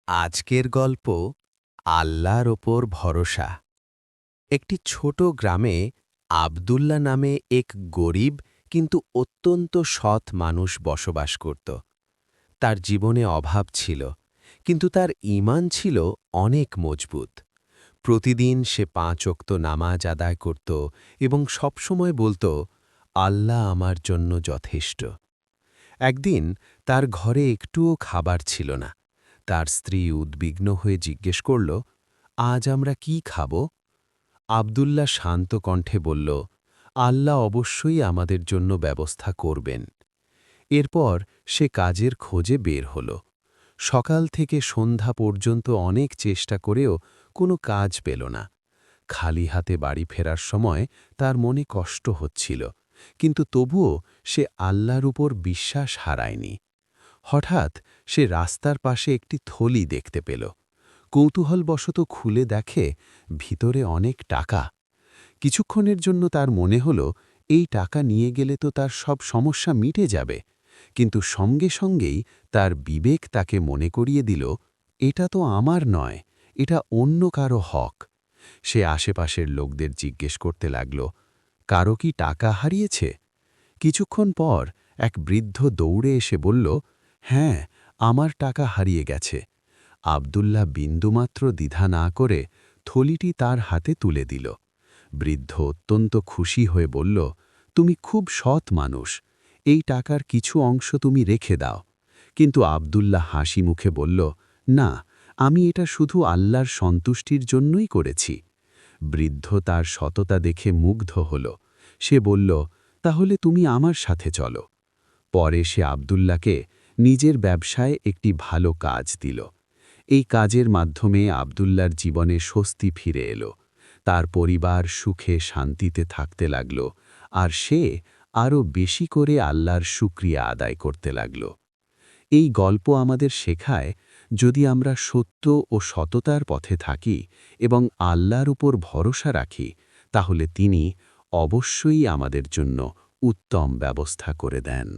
আজকের গল্প আল্লাহর ওপর ভরসা। একটি ছোট গ্রামে আবদুল্লাহ নামে এক গরিব কিন্তু অত্যন্ত সৎ মানুষ বসবাস করত। তার জীবনে অভাব ছিল, কিন্তু তার ঈমান ছিল অনেক মজবুত। প্রতিদিন সে ৫ ওয়াক্ত নামাজ আদায় করত এবং সবসময় বলত, আল্লাহ আমার জন্য যথেষ্ট। একদিন তার ঘরে একটুও খাবার ছিল না। তার স্ত্রী উদ্বিগ্ন হয়ে জিজ্ঞেস করল, আজ আমরা কি খাব? আবদুল্লাহ শান্ত কণ্ঠে বলল, আল্লাহ অবশ্যই আমাদের জন্য ব্যবস্থা করবেন। এরপর সে কাজের খোঁজে বের হল। সকাল থেকে সন্ধ্যা পর্যন্ত অনেক চেষ্টা করেও কোনো কাজ পেল না। খালি হাতে বাড়ি ফেরার সময় তার মনে কষ্ট হচ্ছিল, কিন্তু তবুও সে আল্লাহর উপর বিশ্বাস হারায়নি। হঠাৎ সে রাস্তার পাশে একটি থলি দেখতে পেল। কৌতূহলবশত খুলে দেখে ভিতরে অনেক টাকা। কিছুক্ষণের জন্য তার মনে হল এই টাকা নিয়ে গেলে তো তার সব সমস্যা মিটে যাবে, কিন্তু সঙ্গে সঙ্গেই তার বিবেক তাকে মনে করিয়ে দিল, এটা তো আমার নয়, এটা অন্য কারো হক। সে আশেপাশের লোকদের জিজ্ঞেস করতে লাগল, কারো কি টাকা হারিয়েছে? কিছুক্ষণ পর এক বৃদ্ধ দৌড়ে এসে বলল, হ্যাঁ, আমার টাকা হারিয়ে গেছে। আবদুল্লাহ বিন্দুমাত্র দ্বিধা না করে থলিটি তার হাতে তুলে দিল। বৃদ্ধ অত্যন্ত খুশি হয়ে বলল, তুমি খুব সৎ মানুষ, এই টাকার কিছু অংশ তুমি রেখে দাও। কিন্তু আবদুল্লাহ হাসি মুখে বলল, না, আমি এটা শুধু আল্লাহর সন্তুষ্টির জন্যই করেছি। বৃদ্ধ তার সততা দেখে মুগ্ধ হল। সে বলল, তাহলে তুমি আমার সাথে চলো। পরে সে আবদুল্লাহকে নিজের ব্যবসায় একটি ভালো কাজ দিল। এই কাজের মাধ্যমে আবদুল্লাহর জীবনে স্বস্তি ফিরে এলো। তার পরিবার সুখে শান্তিতে থাকতে লাগল, আর সে আরও বেশি করে আল্লাহর শুকরিয়া আদায় করতে লাগল। এই গল্প আমাদের শেখায়, যদি আমরা সত্য ও সততার পথে থাকি এবং আল্লাহর উপর ভরসা রাখি, তাহলে তিনি অবশ্যই আমাদের জন্য উত্তম ব্যবস্থা করে দেন।